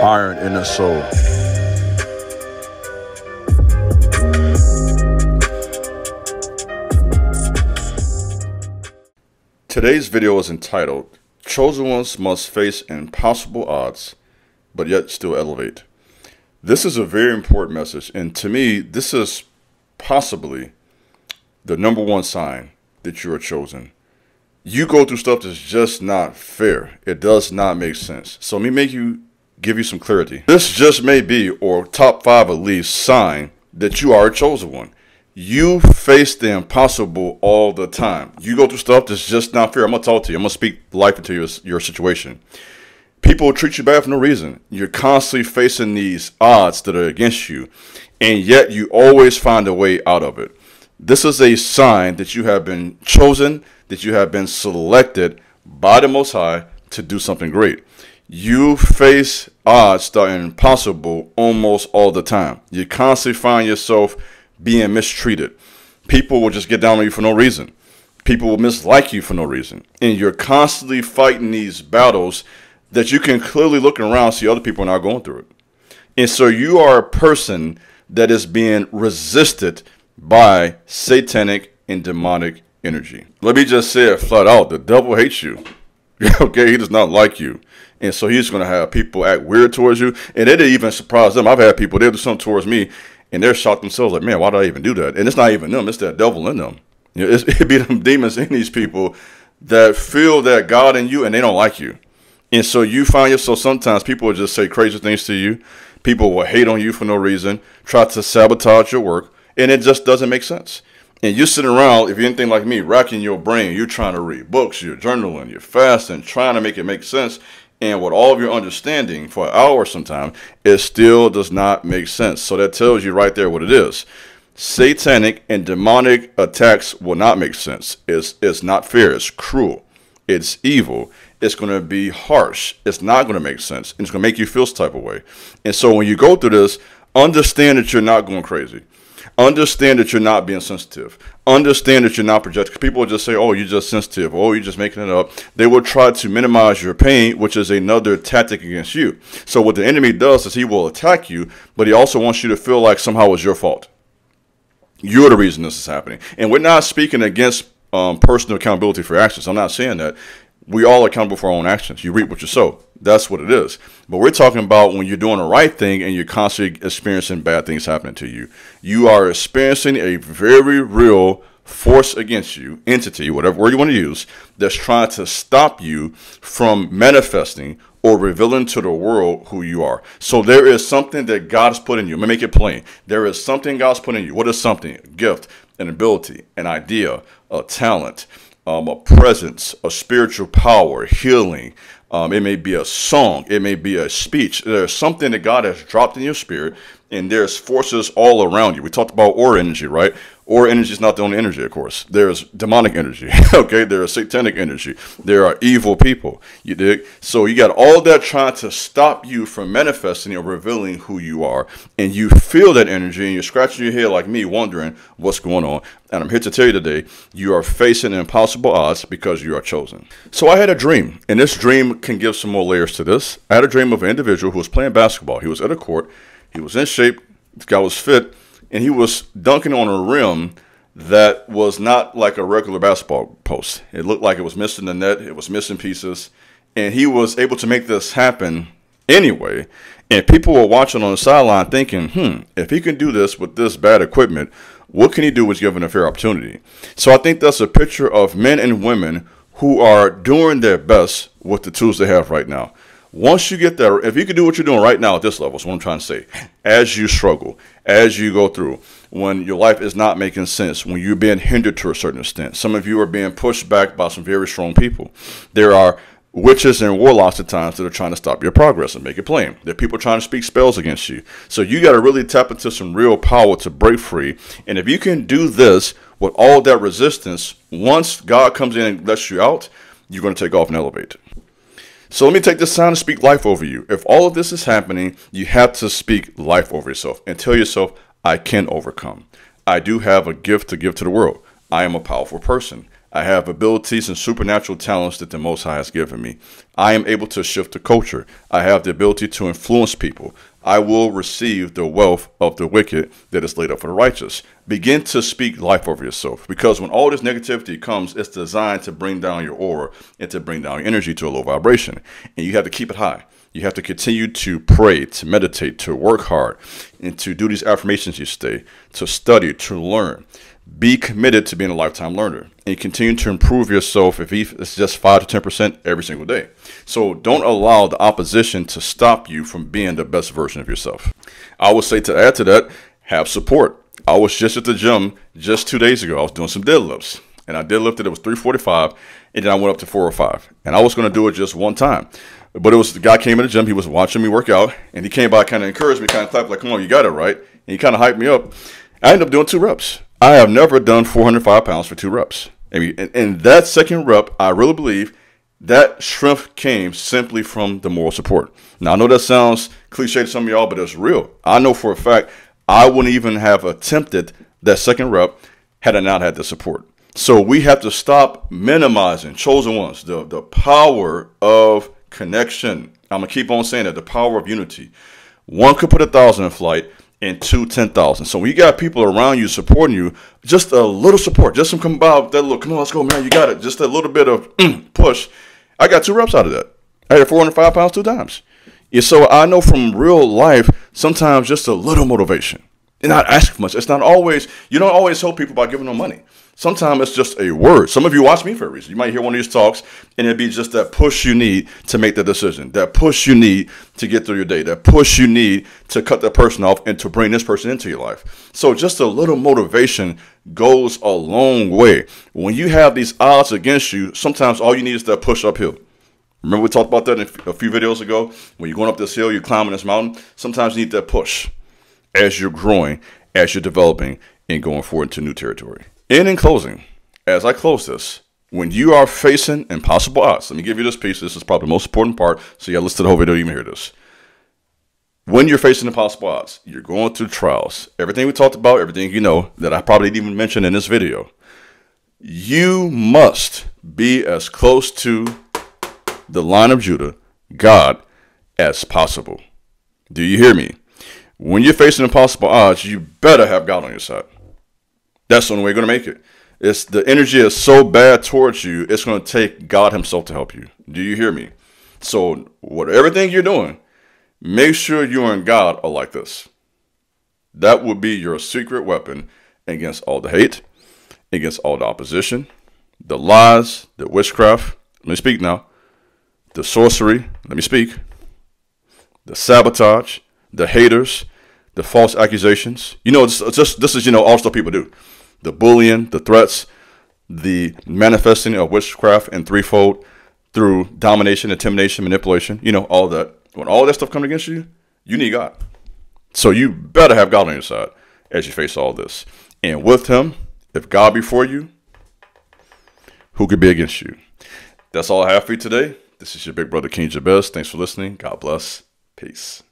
Iron in the soul. Today's video is entitled, Chosen Ones Must Face Impossible Odds, but Yet Still Elevate. This is a very important message, and to me, this is possibly the number one sign that you are chosen. You go through stuff that's just not fair. It does not make sense. So let me give you some clarity. This just may be, or top 5 at least, sign that you are a chosen one. You face the impossible all the time. You go through stuff that's just not fair. I'm going to talk to you. I'm going to speak life into your situation. People treat you bad for no reason. You're constantly facing these odds that are against you, and yet you always find a way out of it. This is a sign that you have been chosen, that you have been selected by the Most High to do something great. You face odds that are impossible almost all the time. You constantly find yourself being mistreated. People will just get down on you for no reason. People will mislike you for no reason. And you're constantly fighting these battles that you can clearly look around and see other people are not going through it. And so you are a person that is being resisted by satanic and demonic energy. Let me just say it flat out. The devil hates you. Okay, he does not like you. And so he's going to have people act weird towards you. And it even surprise them. I've had people, they'll do something towards me, and they're shocked themselves, like, man, why did I even do that? And it's not even them. It's that devil in them. You know, it be them demons in these people that feel that God in you, and they don't like you. And so you find yourself, sometimes people will just say crazy things to you. People will hate on you for no reason, try to sabotage your work, and it just doesn't make sense. And you're sitting around, if you're anything like me, racking your brain. You're trying to read books, you're journaling, you're fasting, trying to make it make sense. And with all of your understanding for an hour sometimes, it still does not make sense. So that tells you right there what it is. Satanic and demonic attacks will not make sense. It's not fair. It's cruel. It's evil. It's going to be harsh. It's not going to make sense. And it's going to make you feel some type of way. And so when you go through this, understand that you're not going crazy. Understand that you're not being sensitive. Understand that you're not projecting. People will just say, oh, you're just sensitive. Oh, you're just making it up. They will try to minimize your pain, which is another tactic against you. So what the enemy does is he will attack you, but he also wants you to feel like somehow it's your fault. You're the reason this is happening. And we're not speaking against personal accountability for actions. I'm not saying that. We all are accountable for our own actions. You reap what you sow. That's what it is. But we're talking about when you're doing the right thing and you're constantly experiencing bad things happening to you. You are experiencing a very real force against you, entity, whatever word you want to use, that's trying to stop you from manifesting or revealing to the world who you are. So there is something that God has put in you. Let me make it plain. There is something God's put in you. What is something? A gift, an ability, an idea, a talent, a presence, a spiritual power, healing. It may be a song. It may be a speech. There's something that God has dropped in your spirit, and there's forces all around you. We talked about aura energy, right? Aura energy is not the only energy, of course. There's demonic energy, okay? There is satanic energy. There are evil people, you dig? So you got all that trying to stop you from manifesting or revealing who you are, and you feel that energy, and you're scratching your head like me, wondering what's going on. And I'm here to tell you today, you are facing impossible odds because you are chosen. So I had a dream, and this dream can give some more layers to this. I had a dream of an individual who was playing basketball. He was at a court. He was in shape. This guy was fit. And he was dunking on a rim that was not like a regular basketball post. It looked like it was missing the net. It was missing pieces. And he was able to make this happen anyway. And people were watching on the sideline thinking, if he can do this with this bad equipment, what can he do with given a fair opportunity? So I think that's a picture of men and women who are doing their best with the tools they have right now. Once you get there, if you can do what you're doing right now at this level, is what I'm trying to say, as you struggle, as you go through, when your life is not making sense, when you're being hindered to a certain extent, some of you are being pushed back by some very strong people. There are witches and warlocks at times that are trying to stop your progress and make it plain. There are people trying to speak spells against you. So you got to really tap into some real power to break free. And if you can do this with all that resistance, once God comes in and lets you out, you're going to take off and elevate. So let me take this time to speak life over you. If all of this is happening, you have to speak life over yourself and tell yourself, I can overcome. I do have a gift to give to the world. I am a powerful person. I have abilities and supernatural talents that the Most High has given me. I am able to shift the culture. I have the ability to influence people. I will receive the wealth of the wicked that is laid up for the righteous. Begin to speak life over yourself, because when all this negativity comes, it's designed to bring down your aura and to bring down your energy to a low vibration. And you have to keep it high. You have to continue to pray, to meditate, to work hard, and to do these affirmations each day, to study, to learn. Be committed to being a lifetime learner, and continue to improve yourself if it's just 5 to 10% every single day. So don't allow the opposition to stop you from being the best version of yourself. I would say, to add to that, have support. I was just at the gym just 2 days ago. I was doing some deadlifts, and I deadlifted. It was 345, and then I went up to 405, and I was going to do it just one time. But it was the guy came in the gym. He was watching me work out, and he came by, kind of encouraged me, kind of clapped like, "Come on, you got it, right?" And he kind of hyped me up. I ended up doing 2 reps. I have never done 405 pounds for 2 reps. I mean, in that second rep, I really believe that strength came simply from the moral support. Now, I know that sounds cliche to some of y'all, but it's real. I know for a fact I wouldn't even have attempted that second rep had I not had the support. So we have to stop minimizing, chosen ones, the power of connection. I'm going to keep on saying that, the power of unity. One could put 1,000 in flight, and 2, 10,000. So when you got people around you supporting you, just a little support, just some come about that little, "Come on, let's go, man, you got it." Just a little bit of push. I got 2 reps out of that. I had 405 pounds 2 times. Yeah, so I know from real life, sometimes just a little motivation. And not asking for much. It's not always, you don't always help people by giving them money. Sometimes it's just a word. Some of you watch me for a reason. You might hear one of these talks, and it'd be just that push you need to make the decision, that push you need to get through your day, that push you need to cut that person off and to bring this person into your life. So just a little motivation goes a long way. When you have these odds against you, sometimes all you need is that push uphill. Remember we talked about that a few videos ago? When you're going up this hill, you're climbing this mountain, sometimes you need that push as you're growing, as you're developing, and going forward into new territory. And in closing, as I close this, when you are facing impossible odds, let me give you this piece. This is probably the most important part, so you got to listen to the whole video to even hear this. When you're facing impossible odds, you're going through trials, everything we talked about, everything you know that I probably didn't even mention in this video, you must be as close to the Lion of Judah, God, as possible. Do you hear me? When you're facing impossible odds, you better have God on your side. That's the only way you're going to make it. It's the energy is so bad towards you, it's going to take God himself to help you. Do you hear me? So everything you're doing, make sure you and God are like this. That will be your secret weapon against all the hate, against all the opposition, the lies, the witchcraft. Let me speak now. The sorcery. Let me speak. The sabotage, the haters, the false accusations. You know, this is, all stuff people do. The bullying, the threats, the manifesting of witchcraft and threefold through domination, intimidation, manipulation, all that. When all that stuff comes against you, you need God. So you better have God on your side as you face all this. And with him, if God be for you, who could be against you? That's all I have for you today. This is your big brother, King Jabez. Thanks for listening. God bless. Peace.